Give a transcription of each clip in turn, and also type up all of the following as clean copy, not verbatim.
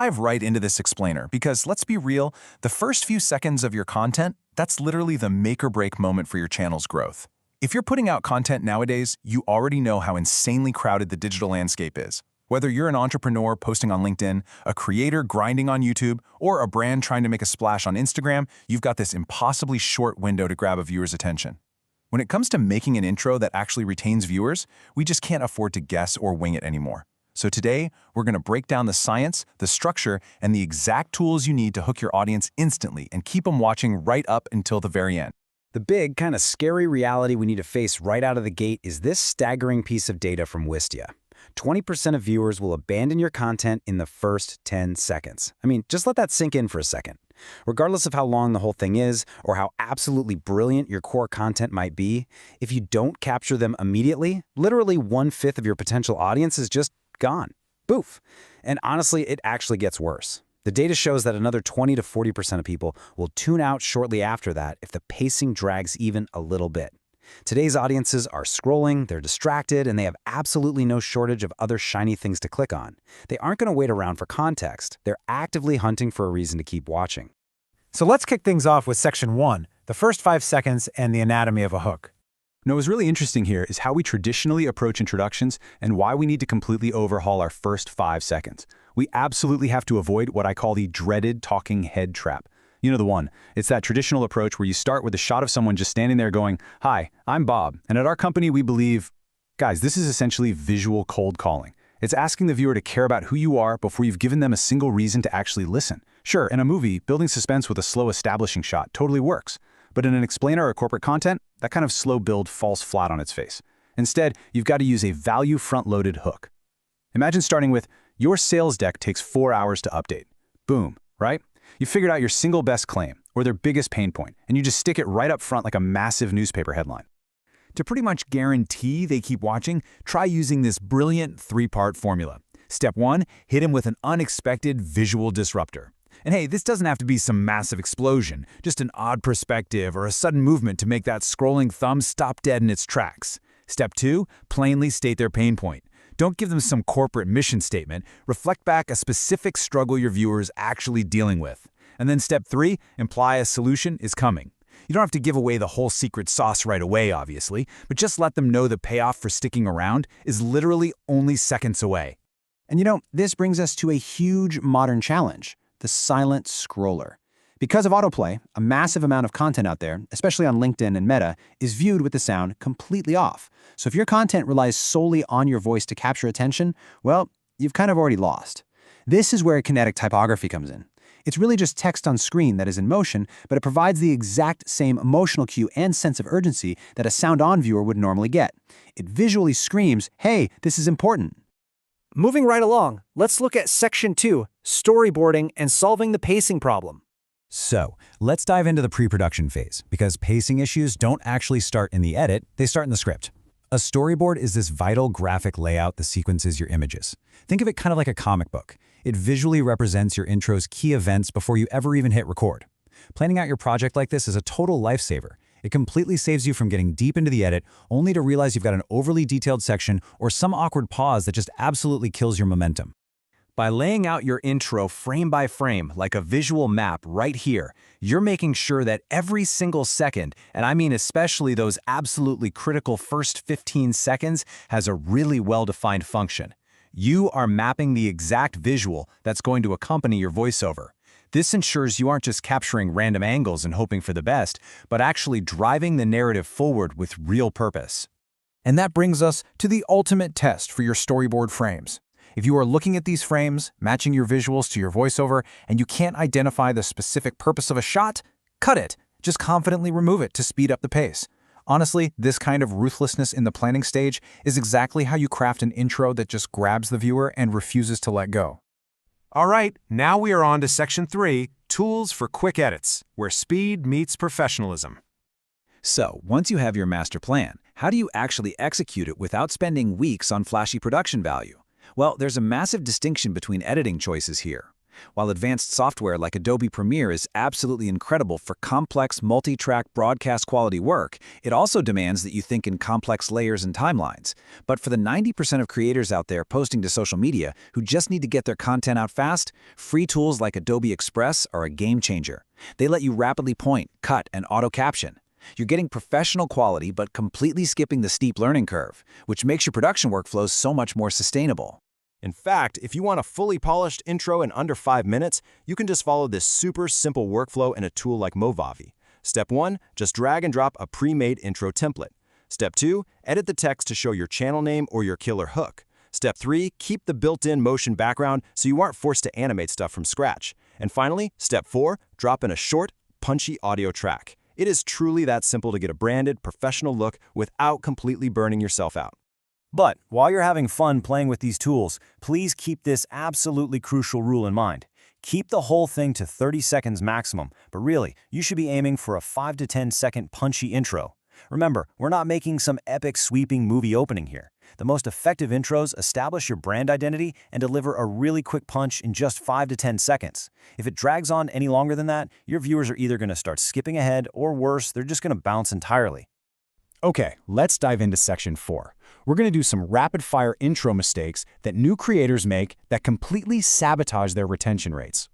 dive right into this explainer because let's be real, the first few seconds of your content, that's literally the make or break moment for your channel's growth. If you're putting out content nowadays, you already know how insanely crowded the digital landscape is. Whether you're an entrepreneur posting on LinkedIn, a creator grinding on YouTube, or a brand trying to make a splash on Instagram, you've got this impossibly short window to grab a viewer's attention. When it comes to making an intro that actually retains viewers, we just can't afford to guess or wing it anymore. So today, we're going to break down the science, the structure, and the exact tools you need to hook your audience instantly and keep them watching right up until the very end. The big, kind of scary reality we need to face right out of the gate is this staggering piece of data from Wistia. 20% of viewers will abandon your content in the first 10 seconds. I mean, just let that sink in for a second. Regardless of how long the whole thing is, or how absolutely brilliant your core content might be, if you don't capture them immediately, literally 1/5 of your potential audience is just gone. Boof. And honestly, it actually gets worse. The data shows that another 20 to 40% of people will tune out shortly after that if the pacing drags even a little bit. Today's audiences are scrolling, they're distracted, and they have absolutely no shortage of other shiny things to click on. They aren't going to wait around for context. They're actively hunting for a reason to keep watching. So let's kick things off with Section 1, the first 5 seconds and the anatomy of a hook. Now, what's really interesting here is how we traditionally approach introductions and why we need to completely overhaul our first 5 seconds. We absolutely have to avoid what I call the dreaded talking head trap. You know the one. It's that traditional approach where you start with a shot of someone just standing there going, "Hi, I'm Bob, and at our company we believe..." Guys, this is essentially visual cold calling. It's asking the viewer to care about who you are before you've given them a single reason to actually listen. Sure, in a movie, building suspense with a slow establishing shot totally works. But in an explainer or corporate content, that kind of slow build falls flat on its face. Instead, you've got to use a value front-loaded hook. Imagine starting with, "Your sales deck takes 4 hours to update." Boom, right? You figured out your single best claim, or their biggest pain point, and you just stick it right up front like a massive newspaper headline. To pretty much guarantee they keep watching, try using this brilliant 3-part formula. Step 1, hit them with an unexpected visual disruptor. And hey, this doesn't have to be some massive explosion, just an odd perspective or a sudden movement to make that scrolling thumb stop dead in its tracks. Step 2, plainly state their pain point. Don't give them some corporate mission statement. Reflect back a specific struggle your viewer is actually dealing with. And then step 3, imply a solution is coming. You don't have to give away the whole secret sauce right away, obviously, but just let them know the payoff for sticking around is literally only seconds away. And you know, this brings us to a huge modern challenge, the silent scroller. Because of autoplay, a massive amount of content out there, especially on LinkedIn and Meta, is viewed with the sound completely off. So if your content relies solely on your voice to capture attention, well, you've kind of already lost. This is where kinetic typography comes in. It's really just text on screen that is in motion, but it provides the exact same emotional cue and sense of urgency that a sound-on viewer would normally get. It visually screams, "Hey, this is important." Moving right along, let's look at Section 2, storyboarding and solving the pacing problem. So, let's dive into the pre-production phase, because pacing issues don't actually start in the edit, they start in the script. A storyboard is this vital graphic layout that sequences your images. Think of it kind of like a comic book. It visually represents your intro's key events before you ever even hit record. Planning out your project like this is a total lifesaver. It completely saves you from getting deep into the edit, only to realize you've got an overly detailed section or some awkward pause that just absolutely kills your momentum. By laying out your intro frame by frame like a visual map right here, you're making sure that every single second, and I mean especially those absolutely critical first 15 seconds, has a really well-defined function. You are mapping the exact visual that's going to accompany your voiceover. This ensures you aren't just capturing random angles and hoping for the best, but actually driving the narrative forward with real purpose. And that brings us to the ultimate test for your storyboard frames. If you are looking at these frames, matching your visuals to your voiceover, and you can't identify the specific purpose of a shot, cut it. Just confidently remove it to speed up the pace. Honestly, this kind of ruthlessness in the planning stage is exactly how you craft an intro that just grabs the viewer and refuses to let go. All right, now we are on to Section 3, Tools for Quick Edits, where speed meets professionalism. So, once you have your master plan, how do you actually execute it without spending weeks on flashy production value? Well, there's a massive distinction between editing choices here. While advanced software like Adobe Premiere is absolutely incredible for complex multi-track broadcast quality work, it also demands that you think in complex layers and timelines. But for the 90% of creators out there posting to social media who just need to get their content out fast, free tools like Adobe Express are a game changer. They let you rapidly point, cut, and auto-caption. You're getting professional quality but completely skipping the steep learning curve, which makes your production workflows so much more sustainable. In fact, if you want a fully polished intro in under 5 minutes, you can just follow this super simple workflow in a tool like Movavi. Step 1, just drag and drop a pre-made intro template. Step 2, edit the text to show your channel name or your killer hook. Step 3, keep the built-in motion background so you aren't forced to animate stuff from scratch. And finally, Step 4, drop in a short, punchy audio track. It is truly that simple to get a branded, professional look without completely burning yourself out. But while you're having fun playing with these tools, please keep this absolutely crucial rule in mind. Keep the whole thing to 30 seconds maximum, but really, you should be aiming for a 5 to 10 second punchy intro. Remember, we're not making some epic sweeping movie opening here. The most effective intros establish your brand identity and deliver a really quick punch in just 5 to 10 seconds. If it drags on any longer than that, your viewers are either going to start skipping ahead or worse, they're just going to bounce entirely. Okay, let's dive into Section 4. We're going to do some rapid-fire intro mistakes that new creators make that completely sabotage their retention rates.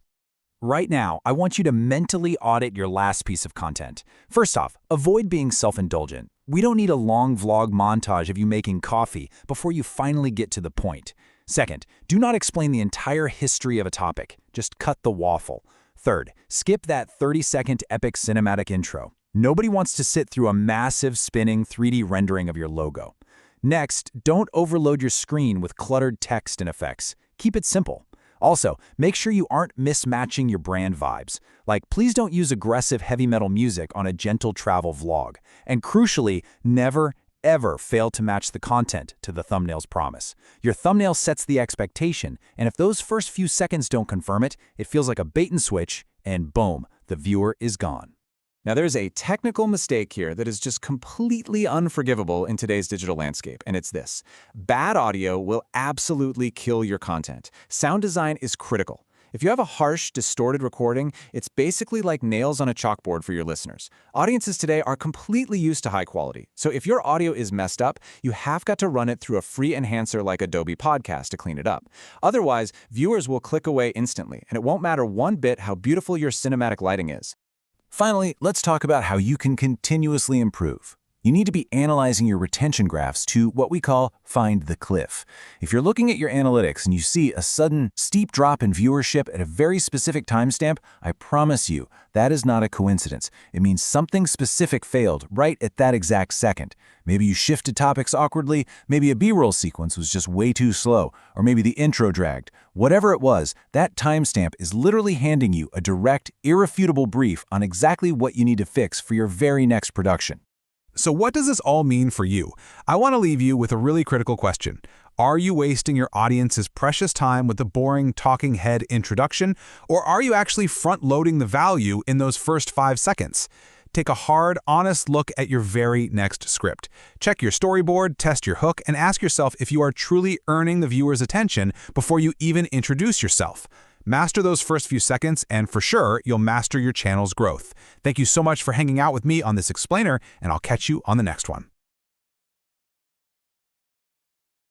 Right now, I want you to mentally audit your last piece of content. First off, avoid being self-indulgent. We don't need a long vlog montage of you making coffee before you finally get to the point. Second, do not explain the entire history of a topic. Just cut the waffle. Third, skip that 30-second epic cinematic intro. Nobody wants to sit through a massive spinning 3D rendering of your logo. Next, don't overload your screen with cluttered text and effects. Keep it simple. Also, make sure you aren't mismatching your brand vibes. Like, please don't use aggressive heavy metal music on a gentle travel vlog. And crucially, never, ever fail to match the content to the thumbnail's promise. Your thumbnail sets the expectation, and if those first few seconds don't confirm it, it feels like a bait and switch, and boom, the viewer is gone. Now, there's a technical mistake here that is just completely unforgivable in today's digital landscape, and it's this. Bad audio will absolutely kill your content. Sound design is critical. If you have a harsh, distorted recording, it's basically like nails on a chalkboard for your listeners. Audiences today are completely used to high quality, so if your audio is messed up, you have got to run it through a free enhancer like Adobe Podcast to clean it up. Otherwise, viewers will click away instantly, and it won't matter one bit how beautiful your cinematic lighting is. Finally, let's talk about how you can continuously improve. You need to be analyzing your retention graphs to what we call find the cliff. If you're looking at your analytics and you see a sudden steep drop in viewership at a very specific timestamp, I promise you that is not a coincidence. It means something specific failed right at that exact second. Maybe you shifted topics awkwardly, maybe a B-roll sequence was just way too slow, or maybe the intro dragged. Whatever it was, that timestamp is literally handing you a direct, irrefutable brief on exactly what you need to fix for your very next production. So what does this all mean for you? I want to leave you with a really critical question. Are you wasting your audience's precious time with the boring talking head introduction, or are you actually front-loading the value in those first 5 seconds? Take a hard, honest look at your very next script. Check your storyboard, test your hook, and ask yourself if you are truly earning the viewer's attention before you even introduce yourself. Master those first few seconds, and for sure, you'll master your channel's growth. Thank you so much for hanging out with me on this explainer, and I'll catch you on the next one.